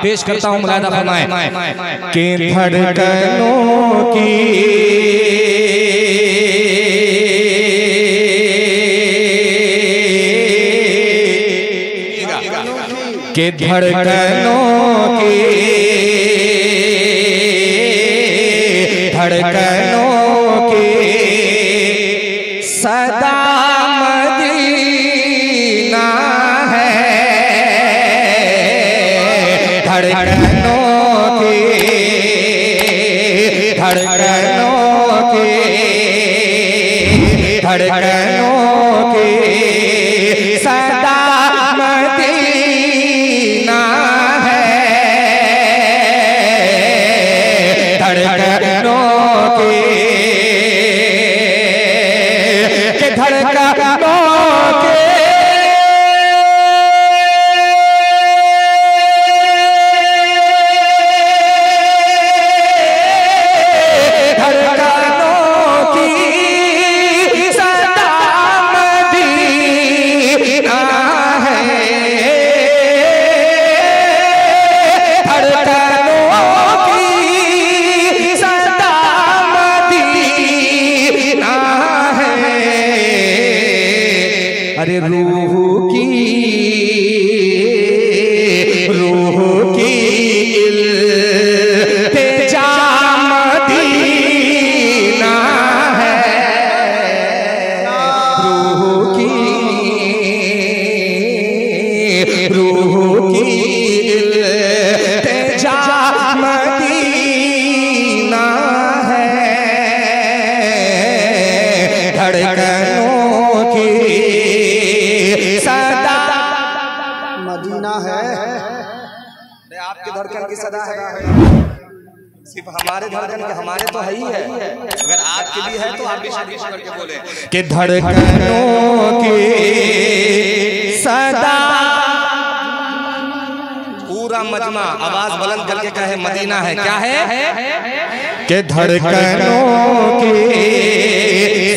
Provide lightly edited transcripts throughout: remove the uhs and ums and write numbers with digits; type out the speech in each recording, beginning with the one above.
पेश करता हूँ, मुलाहिदा फरमाएं कि धड़कनों की के धड़कनों की धड़कनों की सदा मदीना है, धड़कनों की धड़कनों की धड़कनों की सदा मदीना है, धड़कनों की धड़कनों की अरे रूह की इल्तिजा मदीना है, रूह की इल्तिजा मदीना है, धड़कनों की सदा मदीना है। आपकी धड़कन की सदा है, सिर्फ हमारे धड़कन के हमारे तो है ही है, अगर आपकी भी है तो आप भी शादी करके बोले कि धड़कनों की सदा, पूरा मजमा आवाज बुलंद करके कहे मदीना है। क्या है कि धड़कनों की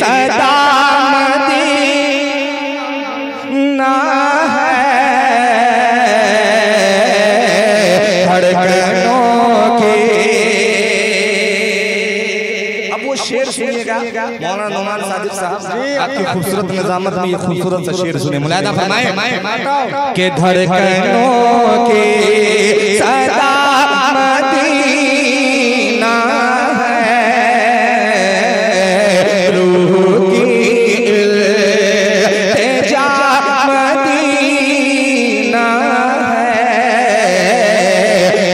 सदा मदीना है, धड़कनों की। अब वो शेर सुनिएगा मौलाना नौमान सादिक साहब, आपकी खूबसूरत निजामत में ये खूबसूरत सा शेर सुने, मुलाहिदा फरमाएं कि धड़कनों की सदा मदीना है, रूह की इल्तिजा मदीना है,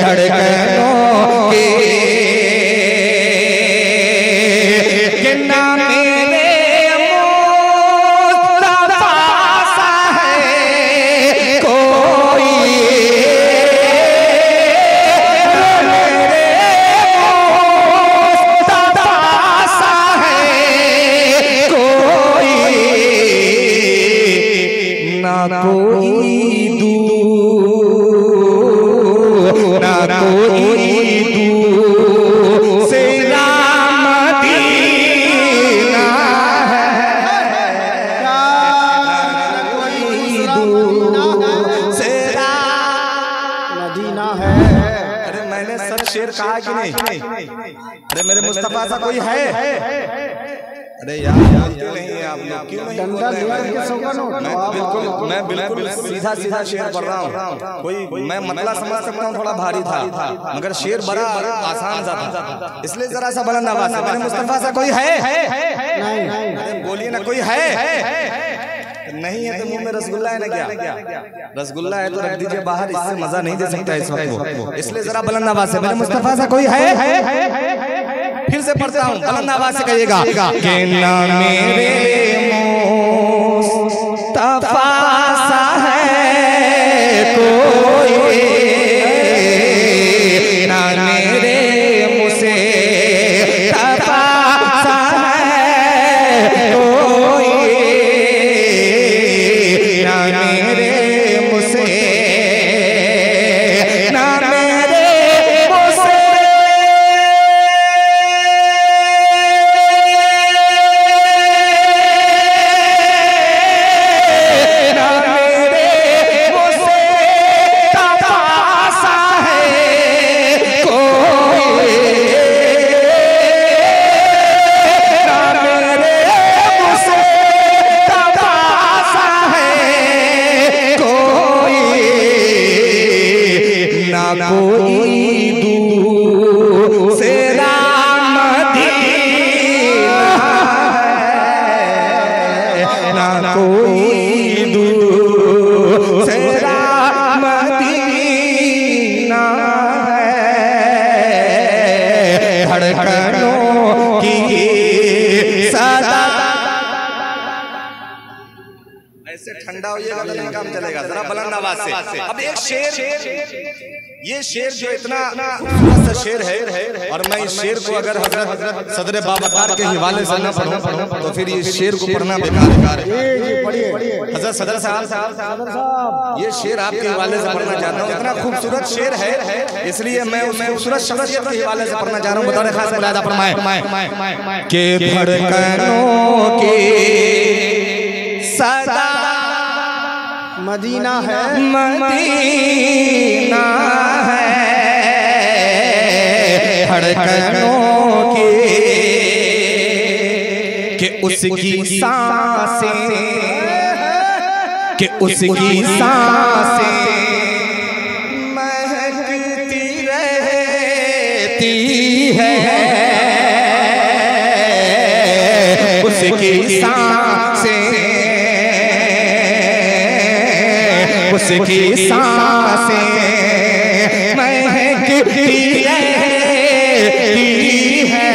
धड़कनों की कि ना मेरे मुस्तफा सा है कोई, मेरे मुस्तफा सा है कोई, ना कोई दूर ना कोई दूसरा मदीना है, दूसरा मदीना है। अरे मैंने सच शेर कहा कि नहीं? अरे मेरे मुस्तफा सा कोई है? अरे यार क्यों नहीं है आप लोग, क्यों नहीं? मैं बिल्कुल सीधा शेर पढ़ रहा हूँ, कोई मैं मतलब समझ सकता हूँ थोड़ा भारी था, मगर शेर बड़ा आसान था, इसलिए जरा सा बुलंद आवाज से मेरे मुस्तफा सा कोई है? नहीं बोलिए ना, कोई है? नहीं है तो मुंह में रसगुल्ला है ना, क्या रसगुल्ला है तो रख दीजिए बाहर, इससे मजा नहीं दे सकता इस वक्त वो, इसलिए जरा बुलंद आवाज से मेरे मुस्तफा सा कोई है? फिर से पढ़ता हूँ, बुलंद आवाज से कहिएगा कि ना मेरे मुस्तफा सा है कोई, ना मेरे मुस्तफा सा है कोई, ना मेरे कोई दूसरा मदीना है, ना कोई दूसरा मदीना है, धड़कनों की सदा। ऐसे ठंडा होइएगा तो नहीं काम चलेगा, जरा बुलंद आवाज से। अब एक शेर, ये शेर जो इतना खूबसूरत सा शेर है, और मैं इस शेर को अगर हजरत सदर बाबकार के हवाले से न पढ़ूं तो फिर ये शेर को पढ़ना बेकार है। हजरत सदर साहब, ये शेर आपके हवाले से पढ़ना चाहता हूँ। इतना खूबसूरत शेर है, इसलिए मैं उस खूबसूरत शख्सियत के हवाले से पढ़ना चाह रहा हूँ। बतौर खास मुलाहिदा फरमाएं के धड़कनों के सदा मदीना है, मदीना है, धड़कनों के उसकी सांसें, के उसकी सांसें महकती रहती है, उसकी सांसें, उसकी सांसें महकती रहती है,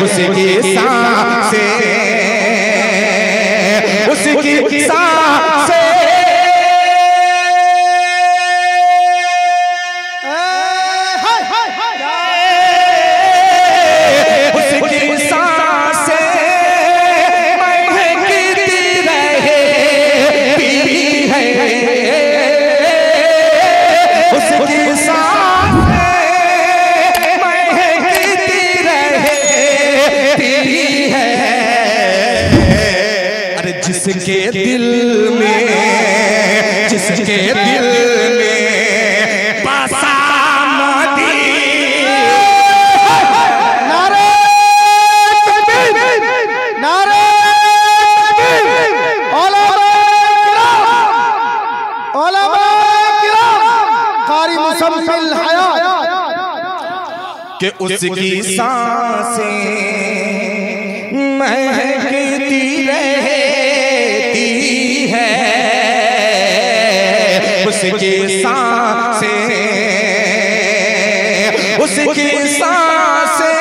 उसकी सांसें, उसकी सांसें जिसके दिल में, जिसके दिल में बसा मदीना। नारे तकबीर, नारे तकबीर, उलमा किराम, कारी मुसम्मिल हयात, कि उसकी सांसें महकती रहती है, उसकी सांसें, उसकी सांसें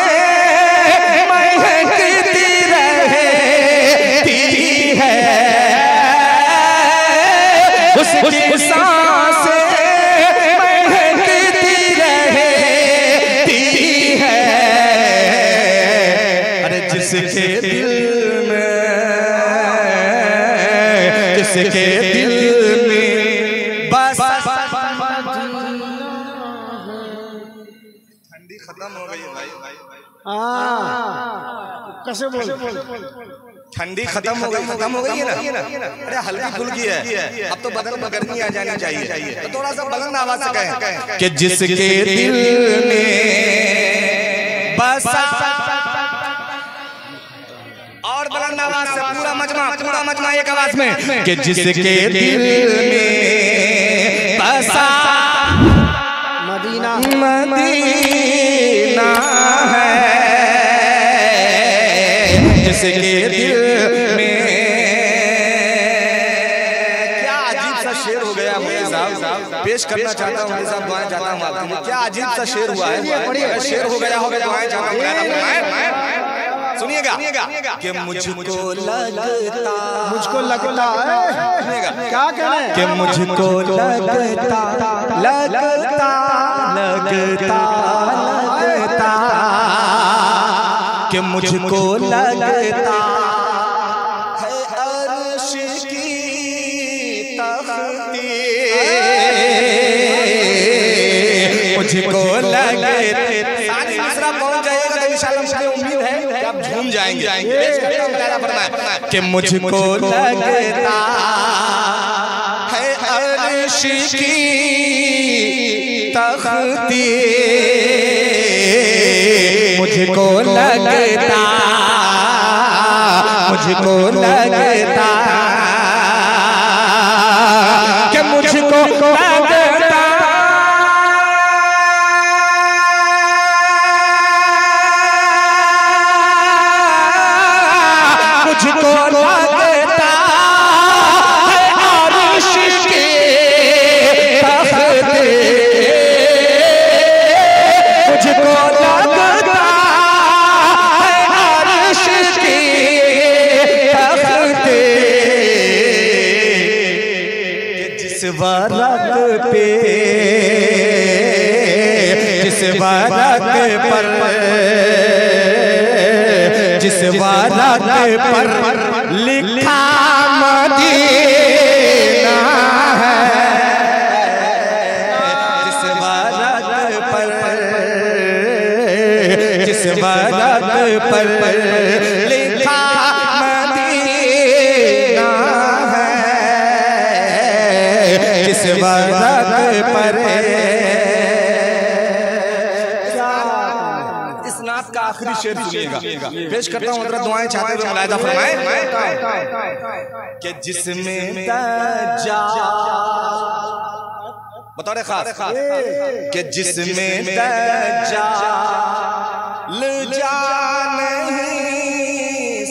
महकती रहती है, उसकी सांसें महकती रहती है। अरे जिसके दिल में, जिसके दिल में बस। ठंडी खत्म हो गई भाई, कैसे बोल, ठंडी खत्म हो गई, खत्म हो गई है ना। अरे हल्की फुल्की है, अब तो बदन में गर्मी आ जानी चाहिए, तो थोड़ा सा बुलंद आवाज से कहें कि जिसके दिल में बस, और बुलंद आवाज से पूरा मजमा, पूरा मजमा एक आवाज में कि जिसके दिल में बसा मदीना, मदीना है, जिसके दिल में। क्या अजीब सा शेर हो गया मुझे साहब, पेश करना चाहता हूँ मुझे साहब, दुआएं चाहता हूँ आपके लिए। क्या अजीब सा शेर हुआ है, शेर हो गया होगा, दुआएं चाहता हूँ। सुनिएगा कि मुझको लगता, मुझको लगता है, क्या कह रहे हैं कि मुझको लगता, लगता, लगता, लगता, कि मुझको लगता है अर्श की तख्ती, मुझको लगता, दूसरा पहुंच जाएगा तो इंशाल्लाह मुझे उम्मीद है कि आप झूम जाएंगे। कि मुझको लगता है अर्श की तख्ती, मुझको लगता, मुझको लगता, कि मुझको लगता पे जिस वारक पर लिखा मदीना है, जिस वारक पर लिखा मदीना है, जिस वारक पर। इस नात का आखिरी शेर सुनिएगा, पेश करता हूँ। हज़रत दुआएं चाहते हुए मुलाहिदा फरमाएं कि जिसमें दज्जाल, बता रहे खास कि जिसमें दज्जाल जा नहीं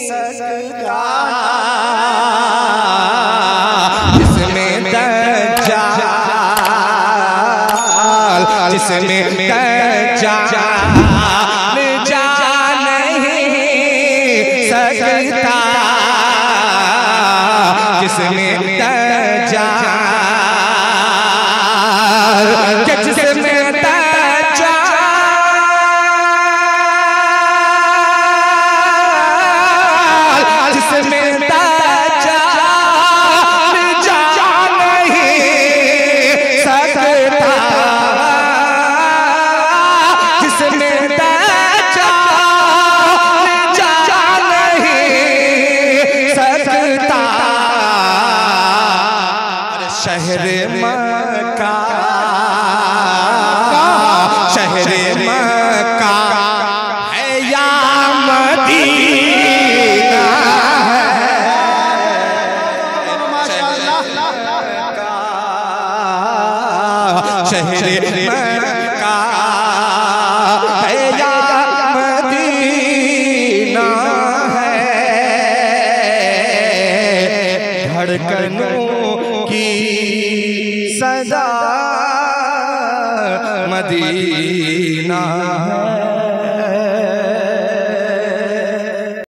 सकता, जिसमें दज्जाल, जिसमें दज्जाल जा नहीं सकता, जिसमें दज्जाल, जिसमें शहर मक्का, शहर मक्का है या मदीना है, शहर मक्का है या मदीना है, धड़कनों की सदा मदीना है।